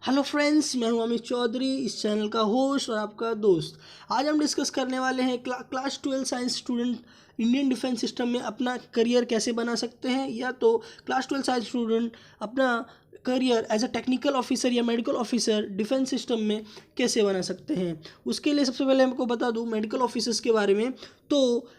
Hello friends, मैं हूं अमित चौधरी, इस चैनल का होस्ट और आपका दोस्त। आज हम डिस्कस करने वाले हैं class 12 science student Indian defence system में अपना करियर कैसे बना सकते हैं, या तो क्लास 12 साइंस स्टूडेंट अपना career as a technical officer या मेडिकल ऑफिसर डिफेंस सिस्टम में कैसे बना सकते हैं। उसके लिए सबसे पहले हमको बता दूं मेडिकल ऑफिसर्स के बारे में। तो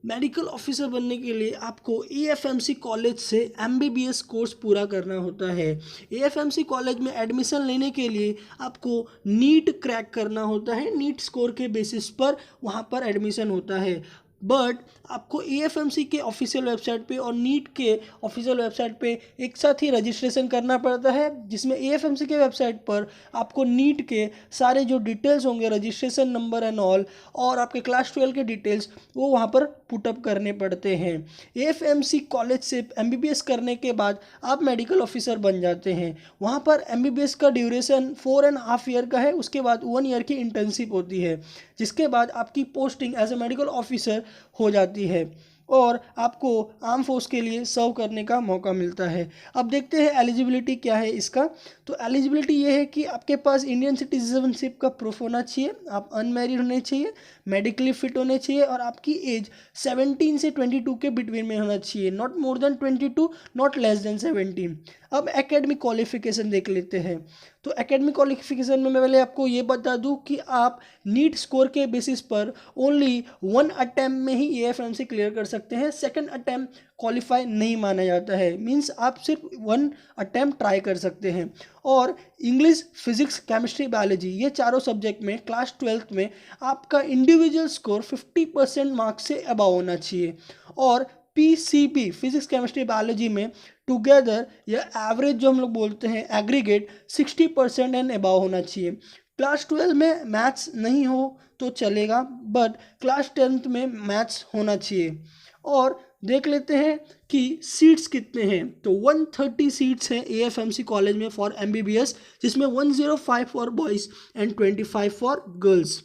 मेडिकल ऑफिसर बनने के लिए आपको एएफएमसी कॉलेज से एमबीबीएस कोर्स पूरा करना होता है। एएफएमसी कॉलेज में एडमिशन लेने के लिए आपको नीट क्रैक करना होता है। नीट स्कोर के बेसिस पर वहाँ पर एडमिशन होता है। बट आपको एएफएमसी के ऑफिशियल वेबसाइट पे और नीट के ऑफिशियल वेबसाइट पे एक साथ ही रजिस्ट्रेशन करना पड़ता है, जिसमें एएफएमसी के वेबसाइट पर आपको नीट के सारे जो डिटेल्स होंगे, रजिस्ट्रेशन नंबर एंड ऑल, और आपके क्लास 12 के डिटेल्स वो वहाँ पर पुटअप करने पड़ते हैं। एएफएमसी कॉलेज से एमबीबीएस करने के बाद आप मेडिकल ऑफिसर बन जाते हैं। वहाँ पर एमबीबीएस का ड्यूरेशन 4.5 ईयर का है। उसके बाद 1 ईयर की इंटर्नशिप होती है, जिसके बाद आपकी posting as a medical officer हो जाती है और आपको आर्म फोर्स के लिए सर्व करने का मौका मिलता है। अब देखते हैं एलिजिबिलिटी क्या है इसका। तो एलिजिबिलिटी ये है कि आपके पास इंडियन सिटीजनशिप का प्रूफ होना चाहिए, आप अनमैरिड होने चाहिए, मेडिकली फिट होने चाहिए, और आपकी एज 17 से 22 के बिटवीन में होना चाहिए, not more than 22, not less than 17। अब एकेडमिक क्वालिफिकेशन देख लेते हैं। तो एकेडमिक क्वालिफिकेशन में मैं पहले आपको ये बता दूं कि आप नीट स्कोर के बेसिस पर ओनली 1 अटैम्प्ट में ही एएफएमसी क्लियर कर सकते हैं। सेकंड अटैम्प्ट क्वालिफाई नहीं माना जाता है, मींस आप सिर्फ 1 अटैम्प्ट ट्राई कर सकते हैं। और इंग्लिश, फिजिक्स, केमिस्ट्री, बायोलॉजी, ये चारों सब्जेक्ट में क्लास 12 में आपका इंडिविजुअल स्कोर 50% मार्क्स से अबव होना चाहिए। और पीसीबी, फिजिक्स, केमिस्ट्री, बायोलॉजी में टुगेदर या एवरेज जो हम लोग बोलते हैं एग्रीगेट 60% एंड अबव होना चाहिए। क्लास 12 में मैथ्स नहीं हो तो चलेगा, बट क्लास 10th में मैथ्स होना चाहिए। और देख लेते हैं कि सीट्स कितने हैं। तो 130 सीट्स हैं एएफएमसी कॉलेज में फॉर एमबीबीएस, जिसमें 105 for boys and 25 for girls.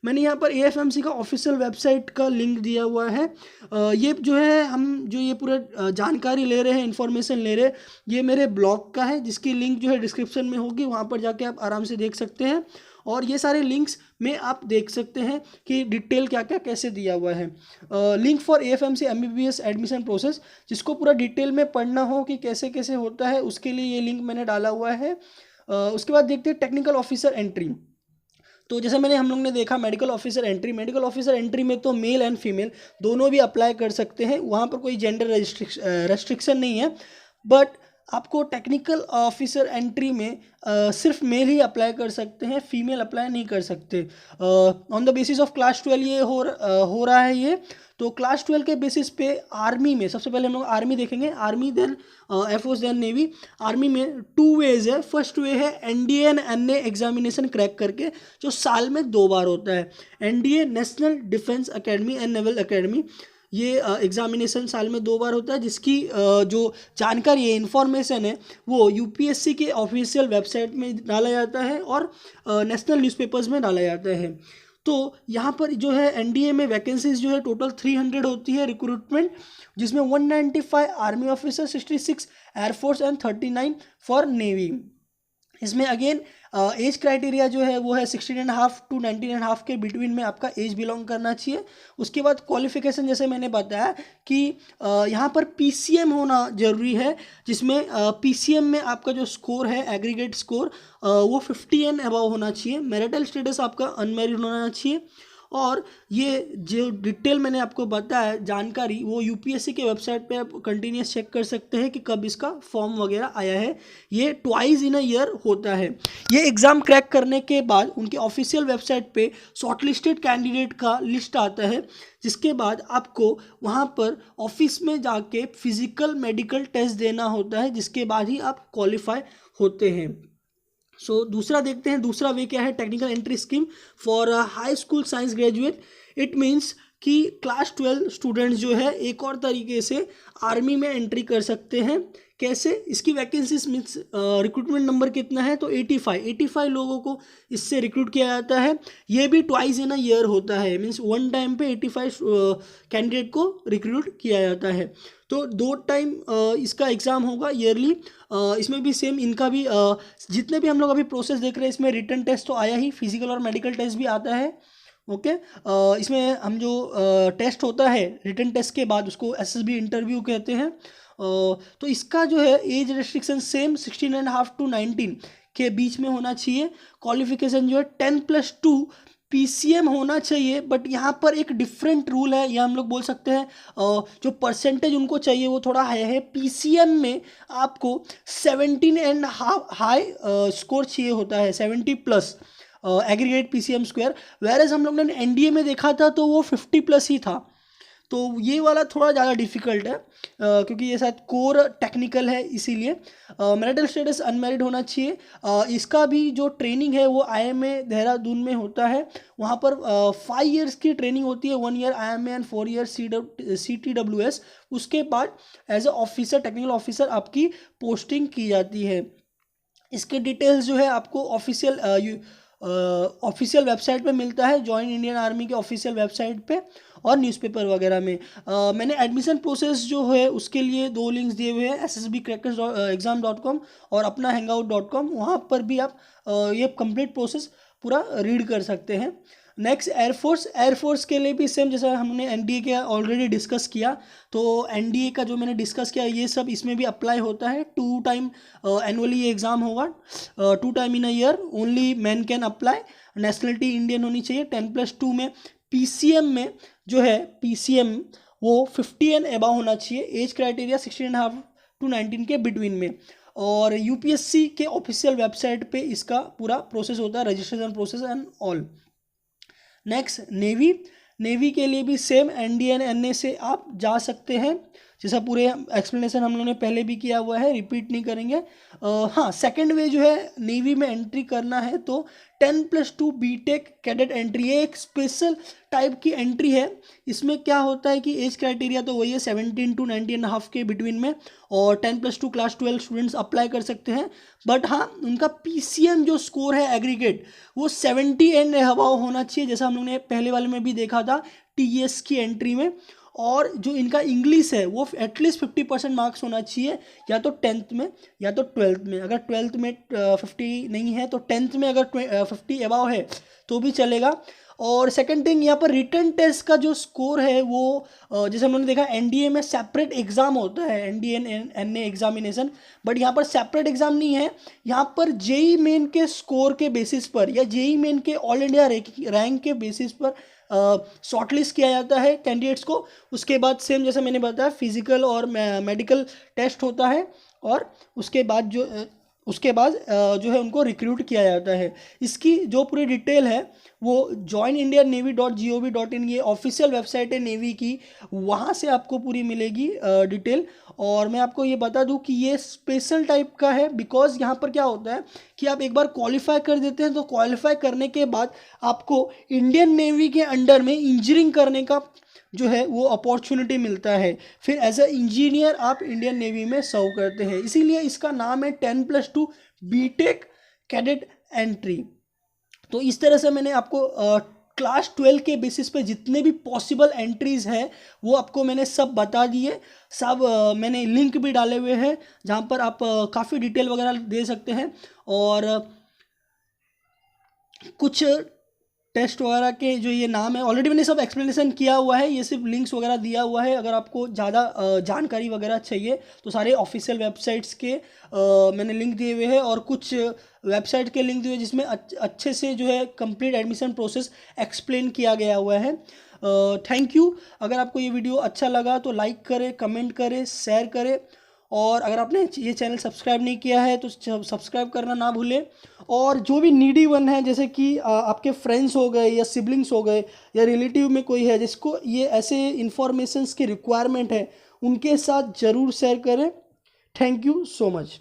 मैंने यहाँ पर एएफएमसी का ऑफिशियल वेबसाइट का लिंक दिया हुआ है। ये जो है, हम जो ये पूरा जानकारी ले रहे हैं, इन्फॉर्मेशन ले रहे हैं, ये मेरे ब्लॉग का है, जिसकी लिंक जो है डिस्क्रिप्शन में होगी, वहाँ पर जाके आप आराम से देख सकते हैं। और ये सारे लिंक्स में आप देख सकते हैं कि डिटेल क्या क्या कैसे दिया हुआ है। Link for AFMC MBBS admission process, जिसको पूरा डिटेल में पढ़ना हो कि कैसे कैसे होता है, उसके लिए ये लिंक मैंने डाला हुआ है। उसके बाद देखते हैं टेक्निकल ऑफिसर एंट्री। तो जैसे हम लोग ने देखा medical officer entry, medical officer entry में तो मेल एंड फीमेल दोनों भी अप्लाई कर सकते हैं, वहाँ पर कोई जेंडर रेस्ट्रिक्शन नहीं है। बट आपको टेक्निकल ऑफिसर एंट्री में सिर्फ मेल ही अप्लाई कर सकते हैं, फीमेल अप्लाई नहीं कर सकते। On the basis of class 12 ये हो रहा है ये। तो क्लास 12 के बेसिस पे आर्मी में सबसे पहले हम लोग आर्मी देखेंगे, army then air force then navy. Army में 2 वेज है। फर्स्ट वे है NDA and NA examination crack करके, जो साल में 2 बार होता है। NDA national defence academy and naval academy, ये एग्जामिनेशन साल में 2 बार होता है, जिसकी जो जानकारी है, इंफॉर्मेशन है, वो यूपीएससी के ऑफिशियल वेबसाइट में डाला जाता है और नेशनल न्यूज़पेपर्स में डाला जाता है। तो यहाँ पर जो है एनडीए में वैकेंसीज जो है टोटल 300 होती है रिक्रूटमेंट, जिसमें 195 army officer, 66 air force and 39 for navy. इसमें अगेन एज क्राइटेरिया जो है वो है 16.5 to 19.5 के बिटवीन में आपका एज बिलोंग करना चाहिए। उसके बाद क्वालिफिकेशन, जैसे मैंने बताया कि यहाँ पर पीसीएम होना जरूरी है, जिसमें पीसीएम में आपका जो स्कोर है एग्रीगेट स्कोर वो 50 एंड अबव होना चाहिए। मैरिटल स्टेटस आपका अनमैरिड होना चाहिए। और ये जो डिटेल मैंने आपको बताया जानकारी, वो यूपीएससी के वेबसाइट पे आप कंटिन्यूस चेक कर सकते हैं कि कब इसका फॉर्म वगैरह आया है। ये ट्वाइस इन अ ईयर होता है। ये एग्ज़ाम क्रैक करने के बाद उनके ऑफिशियल वेबसाइट पे शॉर्टलिस्टेड कैंडिडेट का लिस्ट आता है, जिसके बाद आपको वहाँ पर ऑफिस में जाके फिजिकल मेडिकल टेस्ट देना होता है, जिसके बाद ही आप क्वालिफाई होते हैं। दूसरा देखते हैं, दूसरा वे क्या है, technical entry scheme for high school science graduate. It means कि क्लास 12 स्टूडेंट्स जो है एक और तरीके से आर्मी में एंट्री कर सकते हैं। कैसे, इसकी वैकेंसीज मीन्स रिक्रूटमेंट नंबर कितना है, तो 85 लोगों को इससे रिक्रूट किया जाता है। ये भी ट्वाइस इन अ ईयर होता है, मीन्स वन टाइम पे 85 कैंडिडेट को रिक्रूट किया जाता है। तो 2 टाइम इसका एग्ज़ाम होगा ईयरली। इसमें भी सेम इनका भी जितने भी हम लोग अभी प्रोसेस देख रहे हैं, इसमें रिटन टेस्ट तो आया ही, फिजिकल और मेडिकल टेस्ट भी आता है। ओके, इसमें हम जो टेस्ट होता है रिटन टेस्ट के बाद उसको एसएसबी इंटरव्यू कहते हैं। तो इसका जो है एज रेस्ट्रिक्शन सेम 16.5 to 19 के बीच में होना चाहिए। क्वालिफिकेशन जो है 10+2 PCM होना चाहिए, बट यहाँ पर एक डिफरेंट रूल है, या हम लोग बोल सकते हैं जो परसेंटेज उनको चाहिए वो थोड़ा हाई है। PCM में आपको 17.5 हाई स्कोर चाहिए होता है, 70+ एग्रीगेट PCM स्क्वायर। वेरएज हम लोग ने NDA में देखा था तो वो 50+ ही था। तो ये वाला थोड़ा ज़्यादा डिफिकल्ट है क्योंकि ये शायद कोर टेक्निकल है, इसीलिए मैरिटल स्टेटस अनमैरिड होना चाहिए। इसका भी जो ट्रेनिंग है वो IMA देहरादून में होता है। वहाँ पर 5 years की ट्रेनिंग होती है, 1 year IMA and 4 years CTWS। उसके बाद as a officer, technical officer आपकी पोस्टिंग की जाती है। इसके डिटेल्स जो है आपको ऑफिशियल वेबसाइट पे मिलता है, जॉइन इंडियन आर्मी के ऑफिशियल वेबसाइट पे और न्यूज़पेपर वगैरह में। मैंने एडमिशन प्रोसेस जो है उसके लिए 2 लिंक्स दिए हुए हैं, ssbcrackers.exam.com और अपना hangout.com। वहाँ पर भी आप ये कंप्लीट प्रोसेस पूरा रीड कर सकते हैं। नेक्स्ट एयरफोर्स के लिए भी सेम, जैसा हमने NDA के ऑलरेडी डिस्कस किया, तो NDA का जो मैंने डिस्कस किया ये सब इसमें भी अप्लाई होता है। 2 टाइम एनुअली ये एग्ज़ाम होगा, 2 time in a year, only man can apply, nationality Indian होनी चाहिए। 10+2 में PCM में जो है PCM वो 50 एंड अबव होना चाहिए। एज क्राइटेरिया 16.5 to 19 के बिटवीन में। और UPSC के ऑफिशियल वेबसाइट पे इसका पूरा प्रोसेस होता है, registration process and all. Next navy के लिए भी सेम NDA एंड NA से आप जा सकते हैं, जैसा पूरे एक्सप्लेनेशन हम लोगों ने पहले भी किया हुआ है, रिपीट नहीं करेंगे। हाँ, सेकंड वे जो है नेवी में एंट्री करना है तो 10+2 BTech कैडेट एंट्री, ये एक स्पेशल टाइप की एंट्री है। इसमें क्या होता है कि एज क्राइटेरिया तो वही है 17 to 19.5 के बिटवीन में, और 10+2 क्लास 12 स्टूडेंट्स अप्लाई कर सकते हैं। बट हाँ, उनका PCM जो स्कोर है एग्रीगेट वो 70 एंड अबव होना चाहिए, जैसा हम लोग ने पहले वाले में भी देखा था TES की एंट्री में। और जो इनका इंग्लिश है वो एटलीस्ट 50% मार्क्स होना चाहिए, या तो 10th में या तो 12th में। अगर 12th में 50 नहीं है तो 10th में अगर 50 अबाव है तो भी चलेगा। और सेकंड थिंग, यहाँ पर रिटन टेस्ट का जो स्कोर है वो जैसे हमने देखा NDA में सेपरेट एग्ज़ाम होता है, NDA and NA examination, but यहाँ पर सेपरेट एग्ज़ाम नहीं है। यहाँ पर JEE मेन के स्कोर के बेसिस पर या JEE मेन के ऑल इंडिया रैंक के बेसिस पर शॉर्टलिस्ट किया जाता है कैंडिडेट्स को। उसके बाद सेम जैसे मैंने बताया फिजिकल और मेडिकल टेस्ट होता है, और उसके बाद जो है उनको रिक्रूट किया जाता है। इसकी जो पूरी डिटेल है वो joinindiannavy.gov.in ये ऑफिशियल वेबसाइट है नेवी की, वहाँ से आपको पूरी मिलेगी डिटेल। और मैं आपको ये बता दूं कि ये स्पेशल टाइप का है, बिकॉज यहाँ पर क्या होता है कि आप एक बार क्वालिफाई कर देते हैं तो क्वालिफाई करने के बाद आपको इंडियन नेवी के अंडर में इंजीनियरिंग करने का जो है वो अपॉर्चुनिटी मिलता है। फिर एज अ इंजीनियर आप इंडियन नेवी में सर्व करते हैं, इसीलिए इसका नाम है 10+2 BTech कैडेट एंट्री। तो इस तरह से मैंने आपको क्लास 12 के बेसिस पे जितने भी पॉसिबल एंट्रीज़ हैं वो आपको मैंने सब बता दिए। सब मैंने लिंक भी डाले हुए हैं जहाँ पर आप काफ़ी डिटेल वगैरह दे सकते हैं, और कुछ टेस्ट वगैरह के जो ये नाम है ऑलरेडी मैंने सब एक्सप्लेनेशन किया हुआ है, ये सिर्फ लिंक्स वगैरह दिया हुआ है। अगर आपको ज़्यादा जानकारी वगैरह चाहिए तो सारे ऑफिशियल वेबसाइट्स के मैंने लिंक दिए हुए हैं, और कुछ वेबसाइट के लिंक दिए हुए जिसमें अच्छे से जो है कंप्लीट एडमिशन प्रोसेस एक्सप्लेन किया गया हुआ है। Thank you. अगर आपको ये वीडियो अच्छा लगा तो लाइक करें, कमेंट करें, शेयर करें, और अगर आपने ये चैनल सब्सक्राइब नहीं किया है तो सब्सक्राइब करना ना भूलें। और जो भी नीडी वन है, जैसे कि आपके फ्रेंड्स हो गए या सिबलिंग्स हो गए या रिलेटिव में कोई है जिसको ये ऐसे इन्फॉर्मेशंस की रिक्वायरमेंट है, उनके साथ ज़रूर शेयर करें। Thank you so much.